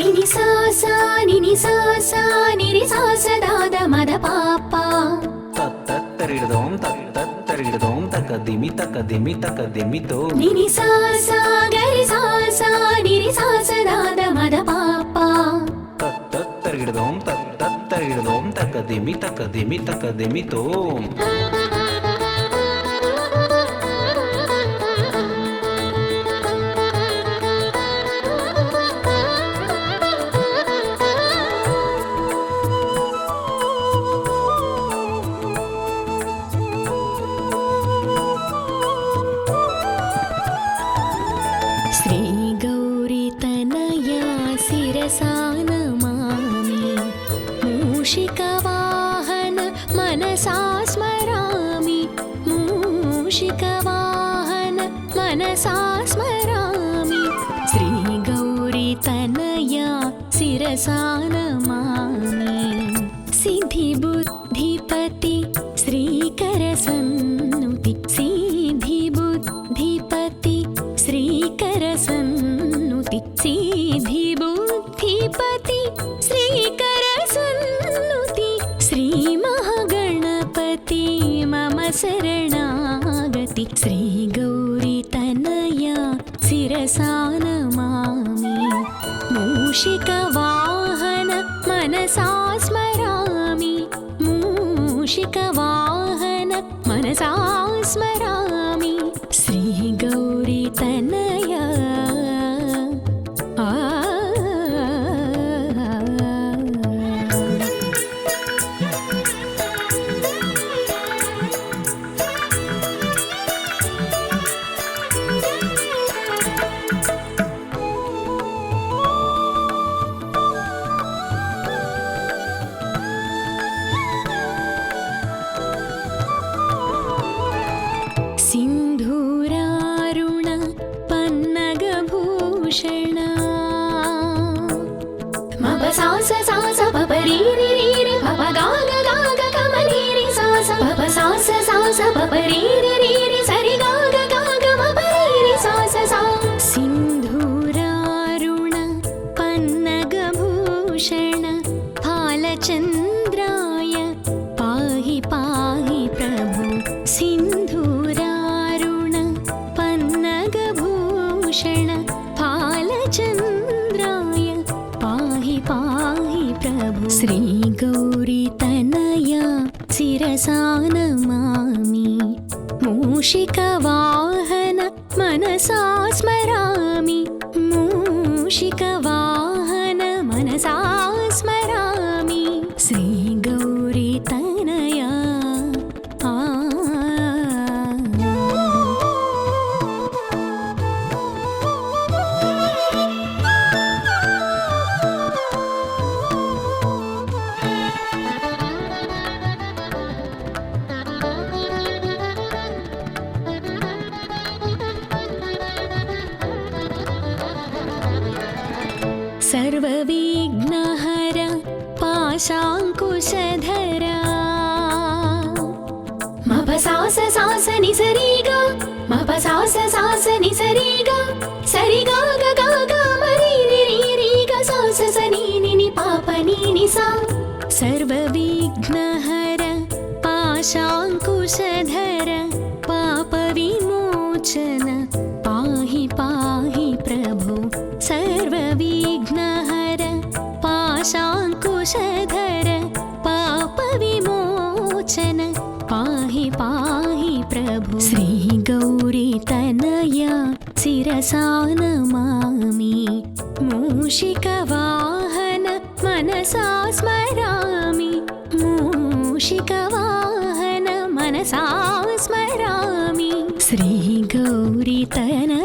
నిని సా సా నిని సా సా నిరి సా సదాద మద పాప తత్తరిడదోం తత్తరిడదోం తకదిమి తకదిమి తకదిమితో నిని సా సా గరి సా సా నిరి సా సదాద మద పాప తత్తరిడదోం తత్తరిడదోం తకదిమి తకదిమి తకదిమితో శ్రీ గౌరీ తనయా శిరసా నమామి మూషిక వాహన మనసా స్మరామి మూషిక వాహన మనసా స్మరామి శ్రీ గౌరీ తనయా శిరసా నమామి సిద్ధి బుద్ధిపతి శ్రీకర సన్నుతి సిద్ధి బుద్ధిపతి శ్రీకర సన్నుతి సిద్ధి బుద్ధిపతి శ్రీకర సన్నుతి శ్రీ మహాగణపతి మమ శరణాగతి శ్రీ గౌరీ తనయా శిరసా నమామి మూషిక వాహన మనసా స్మరామి మూషిక వాహన మనసా స్మరామి శ్రీ గౌరీ తనయా सिन्धूरारुण पन्नगभूषण मप सास सास पप री रि रि रि पप गाग गाग कमरी रि सास पप सास सास पप री रि रि रि सरि गाग गाग मप री रि सास सा सिन्धूरारुण पन्नगभूषण फालचन्द्राय पाहि पाहि प्रभु सिन्धूरारुण पन्नगभूषण फालचन्द्राय पाहि पाहि प्रभु श्री गौरी तनया शिरसा नमामि मूषिक वाहन मनसा स्मरामि मूषिक वाहन मनसा स्मरामि श्री गौरी तनया सर्वविघ्नहर पाशाङ्कुशधरा मप सास सास नि सरि गा मप सास सास नि सरि गा सरि गा ग गा गा मरि रि रि रि ग सास स नि नि नि पाप नि नि सा सर्वविघ्नहर पाशाङ्कुशधर पाप विमोचन पाहि पाहि प्रभु सर्वविघ्नहर पाशाङ्कुशधर पाप विमोचन पाहि पाहि प्रभु श्री गौरी तनया शिरसा नमामि मूषिक वाहन मनसा स्मरामि मूषिक वाहन मनसा स्मरामि श्री गौरी तनया